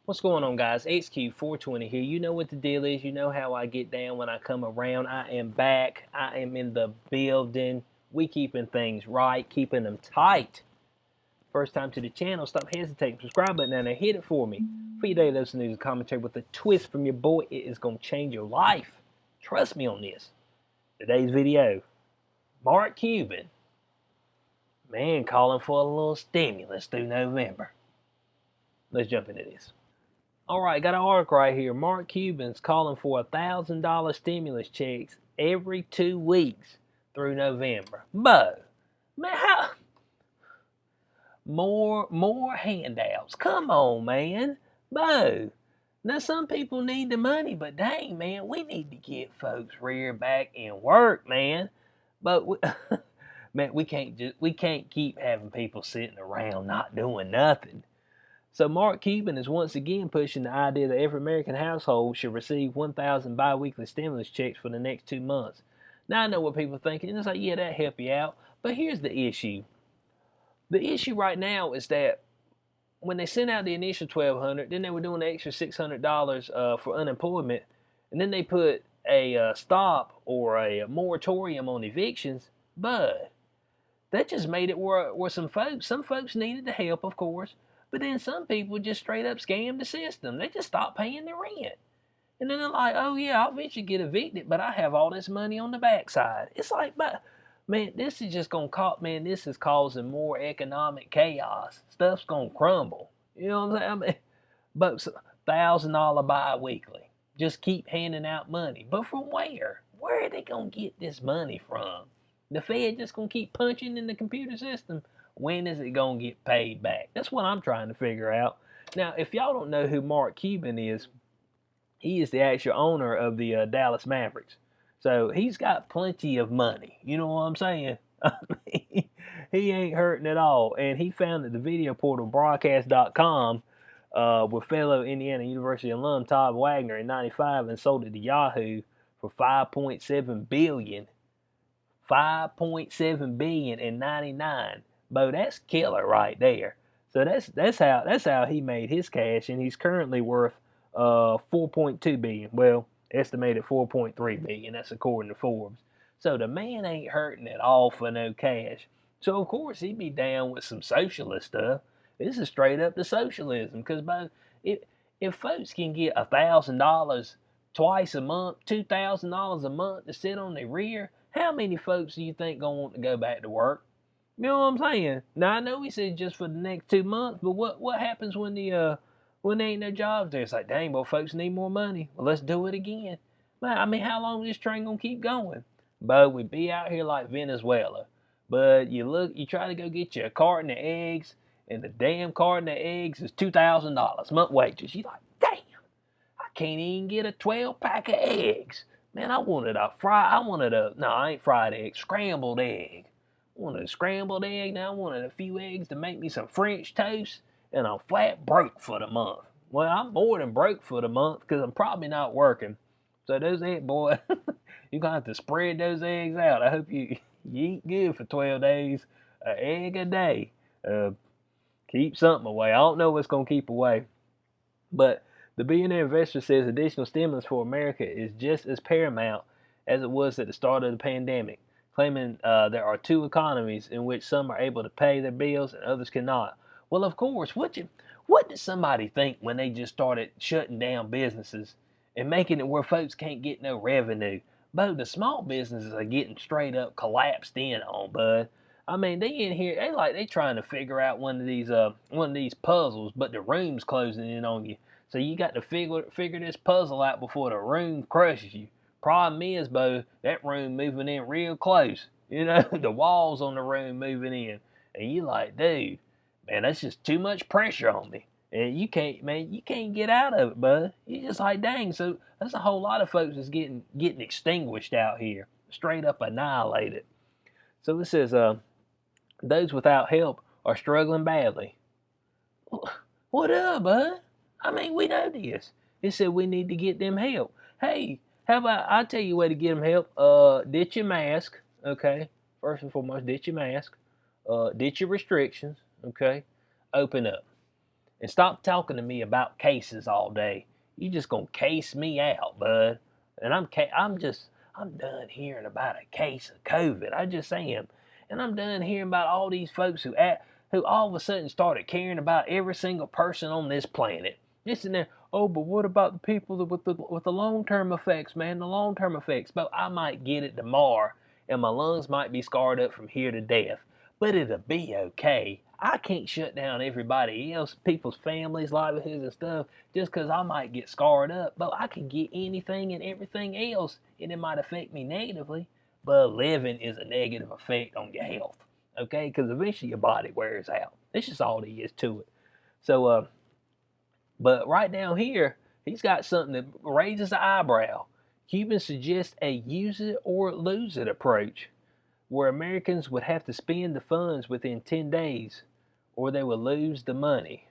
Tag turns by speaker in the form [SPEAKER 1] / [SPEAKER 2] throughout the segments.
[SPEAKER 1] What's going on, guys? HQ420 here. You know what the deal is. You know how I get down when I come around. I am back. I am in the building. We keeping things right, keeping them tight. First time to the channel, stop hesitating. Subscribe button down there. Hit it for me. For your daily dose of news and commentary with a twist from your boy, it is going to change your life. Trust me on this. Today's video, Mark Cuban, man calling for a little stimulus through November. Let's jump into this. All right, got an article right here. Mark Cuban's calling for $1,000 stimulus checks every 2 weeks through November. Bo, man, how more handouts? Come on, man, Bo. Now some people need the money, but dang, man, we need to get folks reared back in work, man. But man, we can't keep having people sitting around not doing nothing. So Mark Cuban is once again pushing the idea that every American household should receive 1,000 biweekly stimulus checks for the next 2 months. Now I know what people are thinking, and it's like, yeah, that help you out. But here's the issue. The issue right now is that when they sent out the initial $1,200, then they were doing the extra $600 for unemployment, and then they put a stop or a moratorium on evictions. But that just made it where some folks needed the help, of course. But then some people just straight up scammed the system. They just stopped paying their rent. And then they're like, oh yeah, I'll eventually get evicted, but I have all this money on the backside. It's like, but man, this is just gonna this is causing more economic chaos. Stuff's gonna crumble. You know what I'm saying? But $1,000 bi-weekly. Just keep handing out money. But from where? Where are they gonna get this money from? The Fed just gonna keep punching in the computer system. When is it gonna get paid back? That's what I'm trying to figure out. Now, if y'all don't know who Mark Cuban is, he is the actual owner of the Dallas Mavericks. So he's got plenty of money. You know what I'm saying? He ain't hurting at all. And he founded the video portal broadcast.com with fellow Indiana University alum Todd Wagner in '95 and sold it to Yahoo for 5.7 billion. 5.7 billion in '99. Bo, that's killer right there. So that's how he made his cash, and he's currently worth 4.2 billion. Well, estimated 4.3 billion. That's according to Forbes. So the man ain't hurting at all for no cash. So of course he'd be down with some socialist stuff. This is straight up the socialism. Because if folks can get $1,000 twice a month, $2,000 a month to sit on their rear, how many folks do you think gonna want to go back to work? You know what I'm saying? Now I know he said just for the next 2 months, but what happens when when there ain't no jobs there? It's like, dang, well, folks need more money. Well, let's do it again. Man, I mean, how long is this train gonna keep going? But we be out here like Venezuela. But you try to go get you a carton of eggs, and the damn carton of eggs is $2,000 month wages. You like, damn, I can't even get a 12-pack of eggs. Man, I wanted no, I ain't fried egg, scrambled egg. I wanted a scrambled egg. Now I wanted a few eggs to make me some French toast, and I'm flat broke for the month. Well, I'm more than broke for the month because I'm probably not working. So those eggs, boy, you're going to have to spread those eggs out. I hope you eat good for 12 days. An egg a day. Keep something away. I don't know what's going to keep away. But the billionaire investor says additional stimulus for America is just as paramount as it was at the start of the pandemic, claiming there are two economies in which some are able to pay their bills and others cannot. Well, of course, what did somebody think when they just started shutting down businesses and making it where folks can't get no revenue? But the small businesses are getting straight up collapsed in on, bud. I mean, they in here, they trying to figure out one of these puzzles, but the room's closing in on you. So you got to figure this puzzle out before the room crushes you. Problem is, Bo, that room moving in real close. You know, the walls on the room moving in. And you like, dude, man, that's just too much pressure on me. And you can't get out of it, bud. You just like, dang, so that's a whole lot of folks that's getting extinguished out here. Straight up annihilated. So it says, those without help are struggling badly. What up, bud? I mean, we know this. It said we need to get them help. Hey, how about I tell you a way to get them help? Ditch your mask, okay? First and foremost, ditch your mask. Ditch your restrictions, okay? Open up. And stop talking to me about cases all day. You just gonna case me out, bud. And I'm done hearing about a case of COVID. I just am. And I'm done hearing about all these folks who all of a sudden started caring about every single person on this planet. This and that. Oh, but what about the people with the long-term effects, man? The long-term effects. But I might get it tomorrow, and my lungs might be scarred up from here to death. But it'll be okay. I can't shut down everybody else, people's families, livelihoods, and stuff, just because I might get scarred up. But I can get anything and everything else, and it might affect me negatively. But living is a negative effect on your health, okay? Because eventually your body wears out. That's just all there is to it. So, but right down here, he's got something that raises the eyebrow. Cubans suggest a use it or lose it approach, where Americans would have to spend the funds within 10 days or they would lose the money.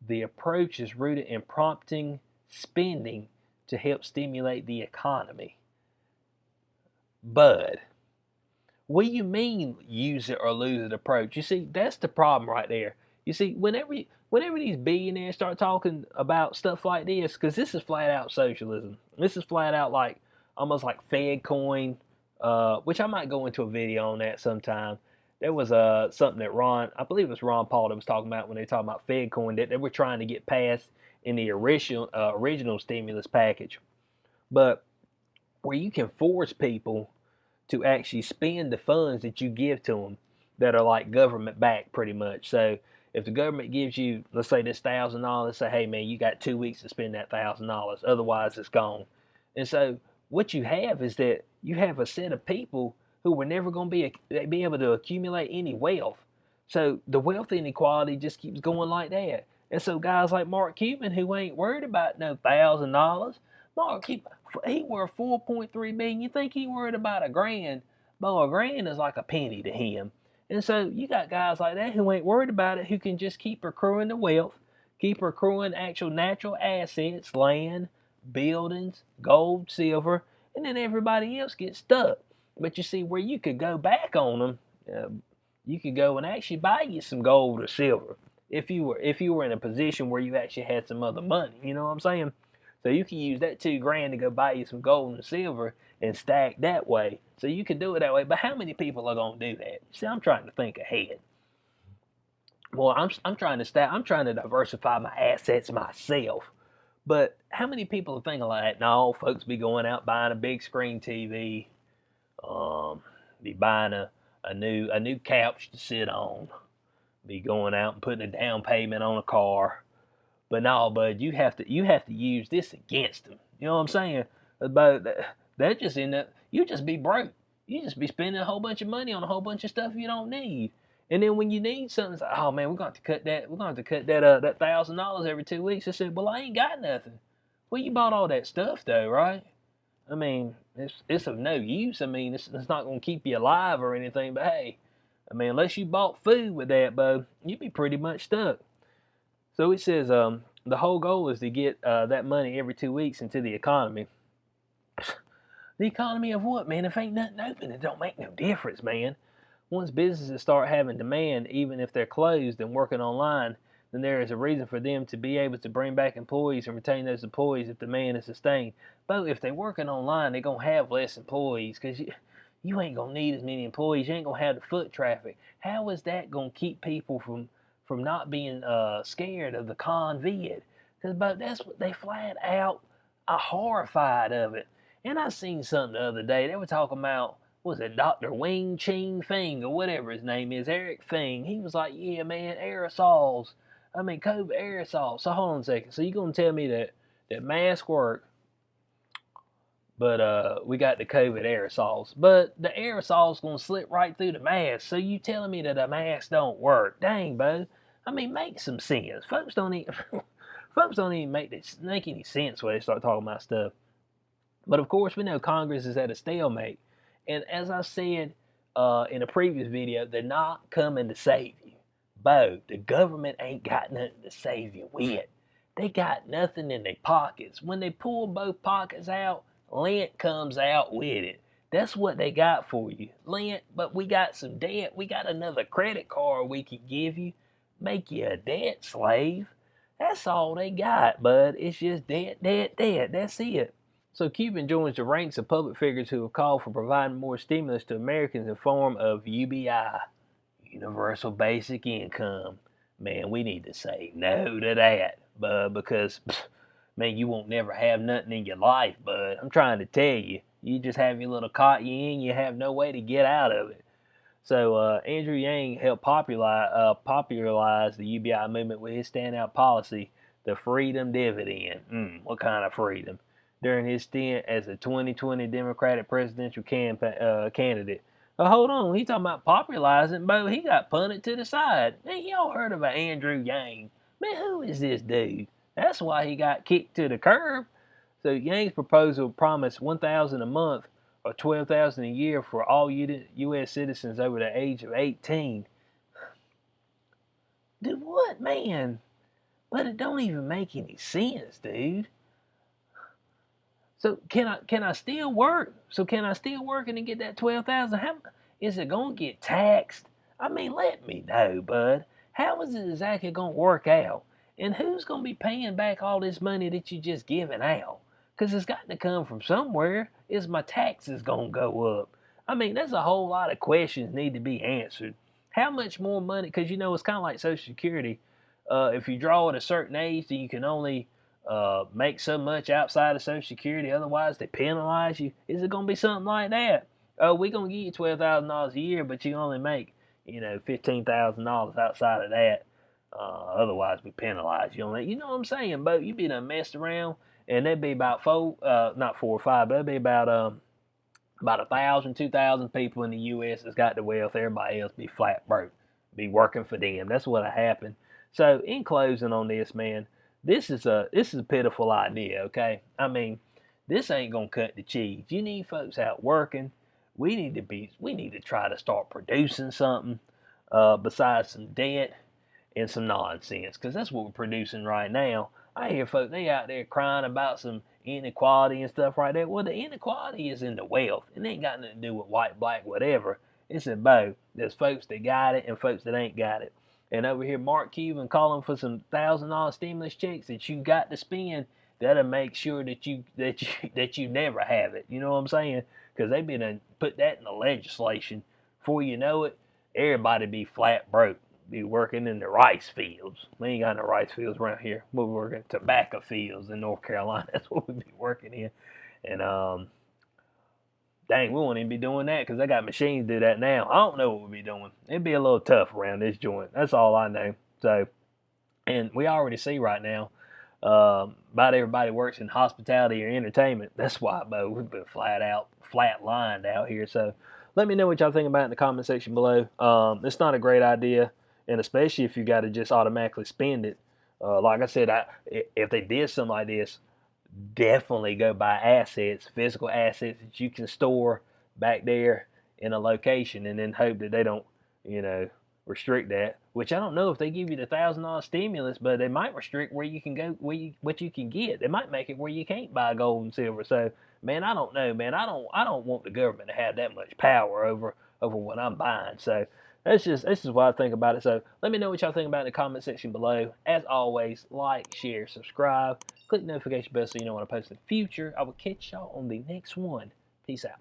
[SPEAKER 1] The approach is rooted in prompting spending to help stimulate the economy. Bud, what do you mean use it or lose it approach? You see, that's the problem right there. You see, whenever these billionaires start talking about stuff like this, because this is flat out socialism. This is flat out like almost like Fed coin, which I might go into a video on that sometime. There was something that I believe it was Ron Paul that was talking about when they talking about Fed coin that they were trying to get passed in the original stimulus package, but where you can force people to actually spend the funds that you give to them that are like government backed pretty much. So if the government gives you, let's say this $1,000, say, hey man, you got 2 weeks to spend that $1,000, otherwise it's gone. And so what you have is that you have a set of people who were never going to be able to accumulate any wealth. So the wealth inequality just keeps going like that. And so guys like Mark Cuban, who ain't worried about no $1,000, Mark, he worth 4.3 billion. You think he worried about a grand? Boy, a grand is like a penny to him. And so you got guys like that who ain't worried about it, who can just keep accruing the wealth, keep accruing actual natural assets, land, buildings, gold, silver, and then everybody else gets stuck. But you see, where you could go back on them, you could go and actually buy you some gold or silver if you were in a position where you actually had some other money. You know what I'm saying? So you can use that 2 grand to go buy you some gold and silver and stack that way. So you can do it that way. But how many people are gonna do that? See, I'm trying to think ahead. Well, I'm trying to diversify my assets myself. But how many people are thinking like that? No, folks be going out buying a big screen TV, be buying a new couch to sit on, be going out and putting a down payment on a car. But no, bud, you have to use this against them. You know what I'm saying? But that just end up, you just be broke. You just be spending a whole bunch of money on a whole bunch of stuff you don't need. And then when you need something, it's like, oh man, we're going to cut that. We're going to cut that that $1,000 every 2 weeks. I said, well, I ain't got nothing. Well, you bought all that stuff though, right? I mean, it's of no use. I mean, it's not going to keep you alive or anything. But hey, I mean, unless you bought food with that, bud, you'd be pretty much stuck. So it says the whole goal is to get that money every 2 weeks into the economy. The economy of what, man? If ain't nothing open, it don't make no difference, man. Once businesses start having demand, even if they're closed and working online, then there is a reason for them to be able to bring back employees and retain those employees if demand is sustained. But if they're working online, they're going to have less employees because you ain't going to need as many employees. You ain't going to have the foot traffic. How is that going to keep people from not being scared of the COVID? Because that's what they flat out are horrified of it. And I seen something the other day. They were talking about, was it Dr. Wing Ching Fing or whatever his name is, Eric Fing. He was like, yeah, man, aerosols. I mean, COVID aerosols. So hold on a second. So you're going to tell me that masks work, but we got the COVID aerosols. But the aerosols going to slip right through the mask. So you telling me that the mask don't work. Dang, bro. I mean, make some sense. Folks don't even make any sense when they start talking about stuff. But of course, we know Congress is at a stalemate. And as I said in a previous video, they're not coming to save you. Bo, the government ain't got nothing to save you with. They got nothing in their pockets. When they pull both pockets out, lint comes out with it. That's what they got for you. Lint, but we got some debt. We got another credit card we can give you. Make you a debt slave. That's all they got, bud. It's just dead, dead, dead. That's it. So Cuban joins the ranks of public figures who have called for providing more stimulus to Americans in form of UBI, Universal Basic Income. Man, we need to say no to that, bud, because man, you won't never have nothing in your life, bud. I'm trying to tell you. You just have your little cot you in, you have no way to get out of it. So Andrew Yang helped popularize the UBI movement with his standout policy, the freedom dividend. What kind of freedom? During his stint as a 2020 Democratic presidential candidate. Hold on, he talking about popularizing, but he got punted to the side. Man, y'all heard of Andrew Yang? Man, who is this dude? That's why he got kicked to the curb. So Yang's proposal promised $1,000 a month or $12,000 a year for all U.S. citizens over the age of 18. Dude, what, man? But it don't even make any sense, dude. So can I still work? So can I still work and get that 12,000? How is it gonna get taxed? I mean, let me know, bud. How is it exactly gonna work out? And who's gonna be paying back all this money that you just giving out? Because it's got to come from somewhere. Is my taxes gonna go up? I mean, there's a whole lot of questions need to be answered. How much more money? Because it's kind of like Social Security. If you draw at a certain age, then you can only make so much outside of Social Security. Otherwise, they penalize you. Is it gonna be something like that? Oh, we're gonna give you $12,000 a year, but you only make $15,000 outside of that. Otherwise, we penalize you on that. You know what I'm saying, Bo? You be done messed around, and there'd be about not 4 or 5, but there'd be about 1,000, 2,000 people in the U.S. that's got the wealth. Everybody else be flat broke, be working for them. That's what happened. So, in closing on this, man, this is a pitiful idea. Okay, I mean, this ain't gonna cut the cheese. You need folks out working. We need to try to start producing something besides some debt and some nonsense, because that's what we're producing right now. I hear folks, they out there crying about some inequality and stuff right there. Well, the inequality is in the wealth. It ain't got nothing to do with white, black, whatever. It's in both. There's folks that got it and folks that ain't got it. And over here, Mark Cuban calling for some $1,000 stimulus checks that you got to spend. That'll make sure that you never have it. You know what I'm saying? Because they've been put that in the legislation. Before you know it, everybody be flat broke. Be working in the rice fields. We ain't got no rice fields around here. We're working tobacco fields in North Carolina. That's what we be working in. And dang, we won't even be doing that because they got machines do that now. I don't know what we'll be doing. It'd be a little tough around this joint. That's all I know. So, and we already see right now, about everybody works in hospitality or entertainment. That's why, Bo, we've been flat lined out here. So, let me know what y'all think about it in the comment section below. It's not a great idea, and especially if you got to just automatically spend it. Like I said, if they did something like this, definitely go buy assets, physical assets that you can store back there in a location, and then hope that they don't, restrict that. Which I don't know if they give you the $1,000 stimulus, but they might restrict where you can go, what you can get. They might make it where you can't buy gold and silver. So, man, I don't know, man. I don't want the government to have that much power over what I'm buying. So this is what I think about it. So let me know what y'all think about it in the comment section below. As always, like, share, subscribe, click the notification bell so you know when I post in the future. I will catch y'all on the next one. Peace out.